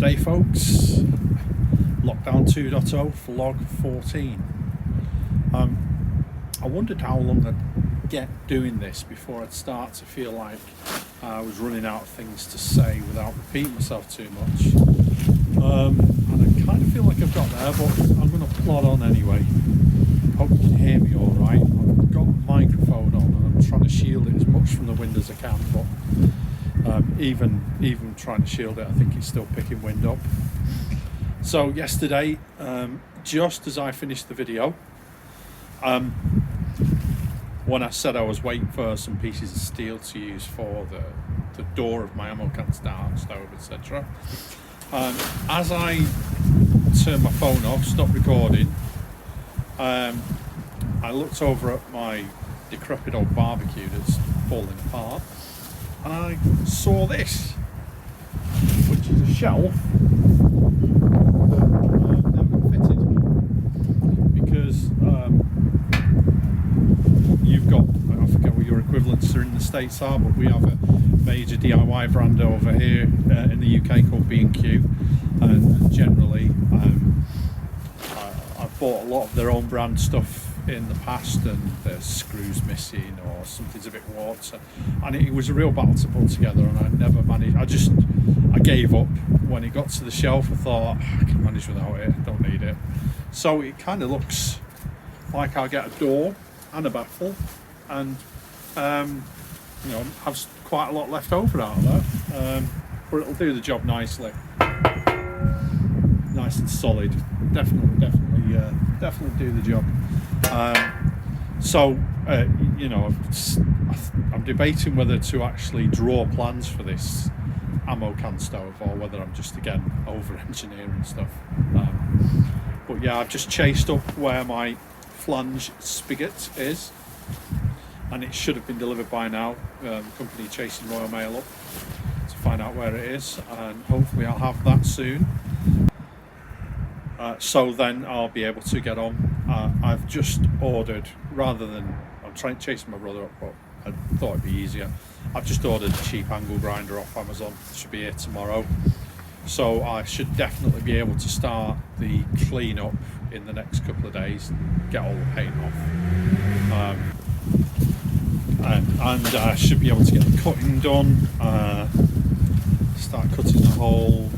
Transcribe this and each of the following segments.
day, folks. Lockdown 2.0 vlog 14. I wondered how long I'd get doing this before I'd start to feel like I was running out of things to say without repeating myself too much. And I kind of feel like I've got there, but I'm going to plod on anyway. Hope you can hear me all right. I've got the microphone on and I'm trying to shield it as much from the wind as I can, but even trying to shield it, I think it's still picking wind up. So yesterday, just as I finished the video, when I said I was waiting for some pieces of steel to use for the door of my ammo can stove, etc. As I turned my phone off, stopped recording, I looked over at my decrepit old barbecue that's falling apart, and I saw this, which is a shelf that never got fitted because you've got, I forget what your equivalents are in the States are, but we have a major DIY brand over here in the UK called B&Q, and generally I've bought a lot of their own brand stuff in the past, and there's screws missing or something's a bit warped, and it was a real battle to put together, and I never managed. I gave up when it got to the shelf. I thought I can manage without it, I don't need it. So it kind of looks like I'll get a door and a baffle, and have quite a lot left over out of that, but it'll do the job nicely, nice and solid. Definitely do the job. I'm debating whether to actually draw plans for this ammo can stove or whether I'm just again over engineering stuff. But yeah, I've just chased up where my flange spigot is, and it should have been delivered by now. The company chasing Royal Mail up to find out where it is, and hopefully I'll have that soon. So then I'll be able to get on. I've just ordered, rather than, I'm chasing my brother up, but I thought it'd be easier. I've just ordered a cheap angle grinder off Amazon. It should be here tomorrow. So I should definitely be able to start the clean up in the next couple of days, get all the paint off. And I should be able to get the cutting done, start cutting the hole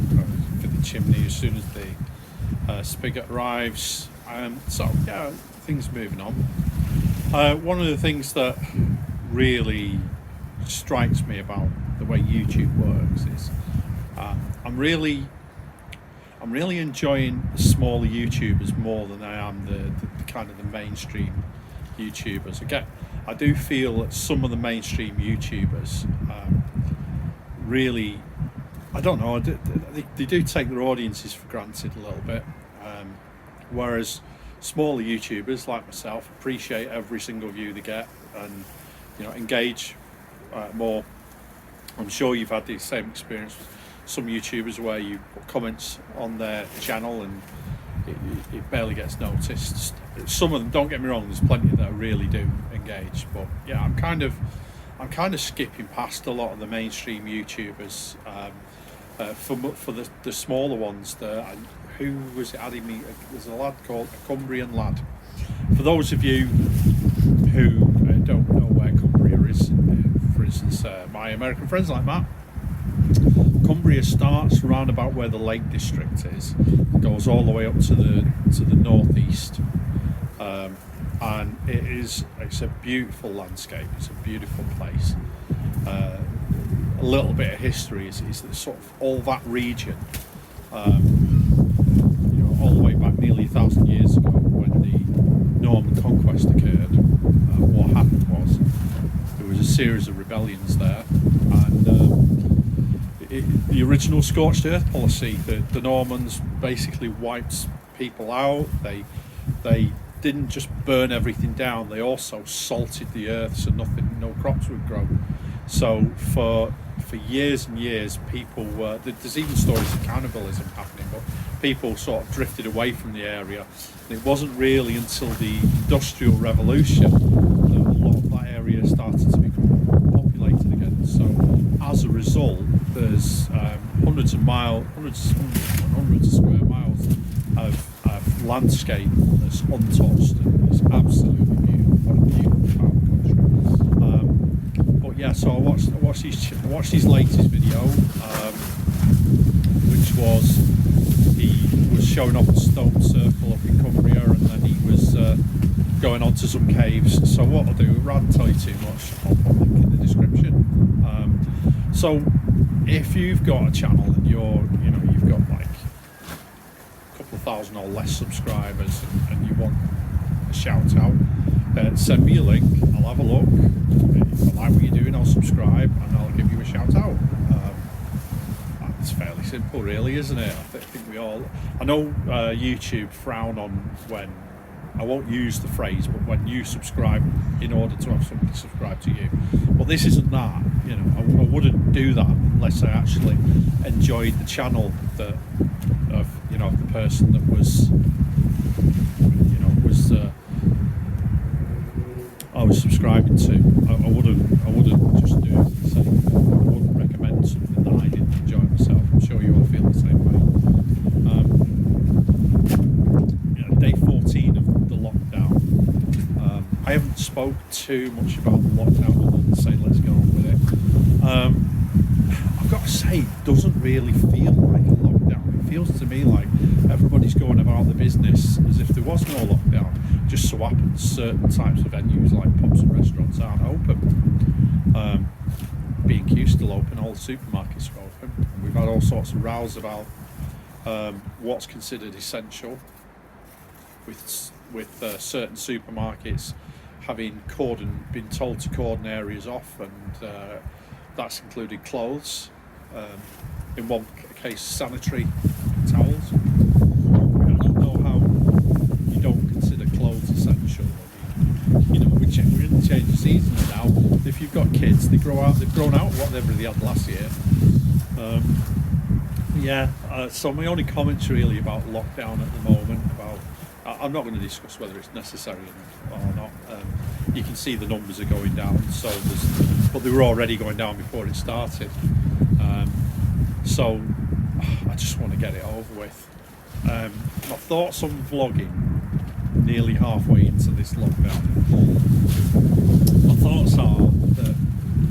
for the chimney as soon as the spigot arrives. So yeah, things are moving on. One of the things that really strikes me about the way YouTube works is I'm really enjoying the smaller YouTubers more than I am the kind of the mainstream YouTubers. I do feel that some of the mainstream YouTubers really, I don't know, they do take their audiences for granted a little bit, whereas smaller YouTubers like myself appreciate every single view they get and engage more. I'm sure you've had the same experience with some YouTubers where you put comments on their channel and it barely gets noticed. Some of them, don't get me wrong, there's plenty that really do engage, but yeah, I'm kind of skipping past a lot of the mainstream YouTubers for the smaller ones. Who was it adding me? There's a lad called a Cumbrian lad. For those of you who don't know where Cumbria is, for instance, my American friends like Matt, Cumbria starts around about where the Lake District is, goes all the way up to the northeast, and it's a beautiful landscape. It's a beautiful place. A little bit of history is sort of all that region, all the way back nearly 1,000 years ago when the Norman conquest occurred. What happened was there was a series of rebellions there, and the original scorched earth policy, the Normans basically wiped people out. They didn't just burn everything down, they also salted the earth so no crops would grow. So for years and years, people were, there's even stories of cannibalism happening, but people sort of drifted away from the area. And it wasn't really until the Industrial Revolution that a lot of that area started to become populated again. So as a result, there's hundreds of square miles of landscape that's untouched, and it's absolutely beautiful. What a beautiful part of the country. But yeah, so I watched his latest video, which was he was showing off a stone circle up in Cumbria, and then he was going on to some caves. So what I'll do, rather than tell you too much, I'll put a link in the description. So if you've got a channel and you've got like a couple of thousand or less subscribers, and you want a shout out, send me a link. I'll have a look. If I like what you're doing, I'll subscribe and I'll give you a shout out. It's fairly simple, really, isn't it? I think we all. I know YouTube frown on when, I won't use the phrase, but when you subscribe in order to have somebody subscribe to you. Well, this isn't that. I wouldn't do that unless I actually enjoyed the channel of the person that was I was subscribing to. I wouldn't just do it for the sake of it. I wouldn't recommend something that I didn't enjoy myself. I'm sure you all feel the same way. Day 14 of the lockdown. I haven't spoke too much about the lockdown other than say let's go on with it. I've got to say, it doesn't really feel like a lockdown. It feels to me like everybody's going about the business as if there was no lockdown. Just so happens certain types of venues like pubs and restaurants aren't open. B&Q's still open, all the supermarkets are open. We've had all sorts of rows about what's considered essential, with certain supermarkets having been told to cordon areas off, and that's included clothes, in one case sanitary towels. I don't know how you don't consider clothes essential. I mean, we're in the change of seasons now. If you've got kids, they've grown out whatever they had last year. So my only comments really about lockdown at the moment, I'm not going to discuss whether it's necessary or not. You can see the numbers are going down, but they were already going down before it started. So I just want to get it over with. My thoughts on vlogging nearly halfway into this lockdown. My thoughts are that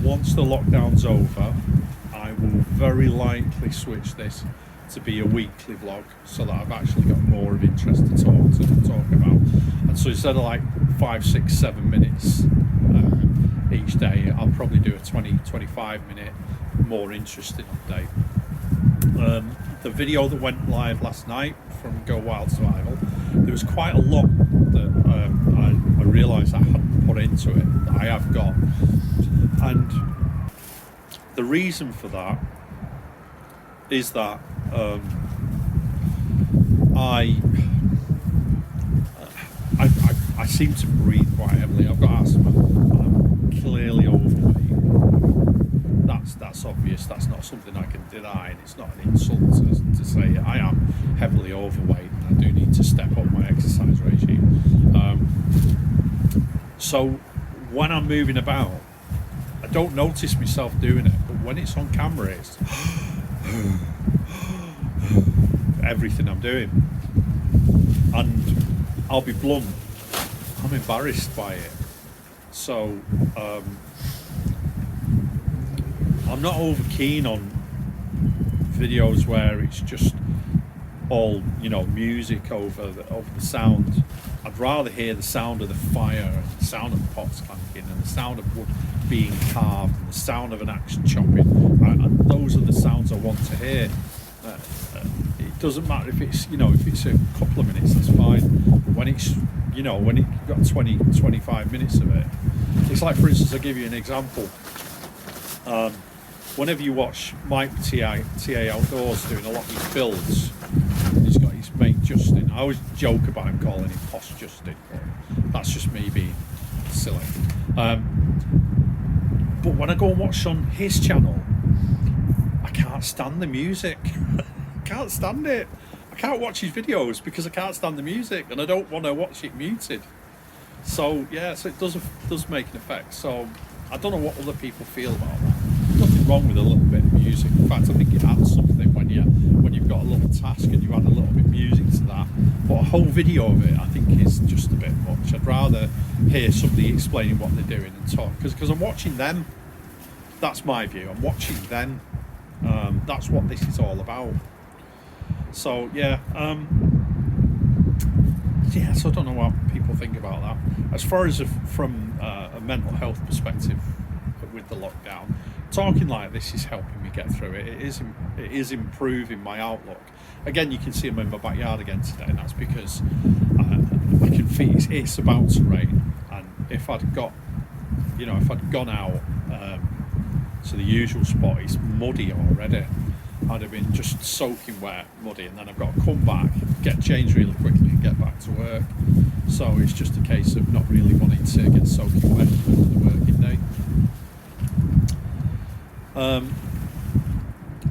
once the lockdown's over, I will very likely switch this to be a weekly vlog, so that I've actually got more of interest to talk about. And so instead of like 5, 6, 7 minutes each day, I'll probably do a 20-25 minute more interesting update. The video that went live last night from Go Wild Survival, there was quite a lot that I realised I hadn't put into it that I have got, and the reason for that is that I seem to breathe quite heavily. I've got asthma. I'm clearly overweight. That's obvious. That's not something I can deny, and it's not an insult to say I am heavily overweight and I do need to step up my exercise regime. So when I'm moving about, I don't notice myself doing it, but when it's on camera, it's everything I'm doing, and I'll be blunt, I'm embarrassed by it. So I'm not over keen on videos where it's just all music over the sound. I'd rather hear the sound of the fire, and the sound of the pots clanking, and the sound of wood being carved, and the sound of an axe chopping. And those are the sounds I want to hear. It doesn't matter if it's a couple of minutes, that's fine. But when it's when you've got 20-25 minutes of it, it's like, for instance, I'll give you an example. Whenever you watch Mike TA Outdoors doing a lot of his builds, he's got his mate Justin. I always joke about him calling him Post Justin, but that's just me being silly. But when I go and watch on his channel, I can't stand the music. I can't stand it. I can't watch his videos because I can't stand the music, and I don't want to watch it muted. So yeah, so it does make an effect. So I don't know what other people feel about that. Nothing wrong with a little bit of music. In fact, I think it adds something when you've got a little task and you add a little bit of music to that. But a whole video of it, I think, is just a bit much. I'd rather hear somebody explaining what they're doing and talk, because I'm watching them. That's my view. I'm watching them. That's what this is all about. So yeah, so I don't know what people think about that. As far as from a mental health perspective, with the lockdown, talking like this is helping me get through it. It is improving my outlook. Again, you can see I'm in my backyard again today, and that's because I can feel it's about to rain. And if I'd gone out to the usual spot, it's muddy already. I'd have been just soaking wet, muddy, and then I've got to come back, get changed really quickly, and get back to work. So it's just a case of not really wanting to get soaking wet for the working day.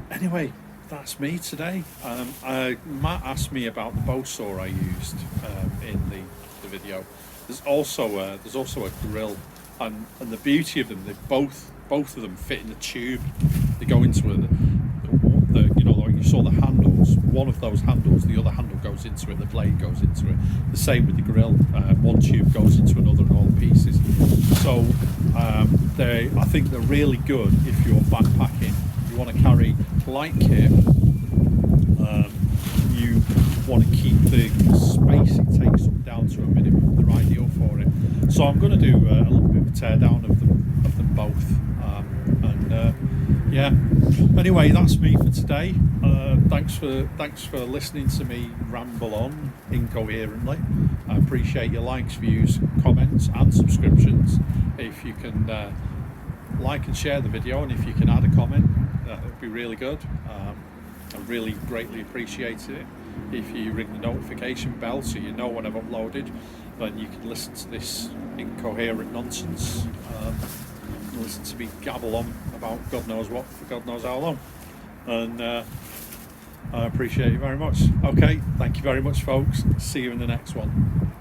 Anyway, that's me today. Matt asked me about the bow saw I used in the video. There's also a grill, and the beauty of them, they both of them fit in the tube. They go into like you saw the handles. One of those handles, the other handle goes into it. The blade goes into it. The same with the grill. One tube goes into another in all the pieces. So I think they're really good if you're backpacking. You want to carry light kit. You want to keep the space it takes up down to a minimum. They're ideal for it. So I'm going to do a little bit of a tear down of them both. Anyway, that's me for today. Thanks for listening to me ramble on incoherently. I appreciate your likes, views, comments and subscriptions. If you can like and share the video, and if you can add a comment, that would be really good. I really greatly appreciate it. If you ring the notification bell so you know when I've uploaded, then you can listen to this incoherent nonsense. Listen to me gabble on about God knows what for God knows how long. And I appreciate you very much. Okay, thank you very much, folks. See you in the next one.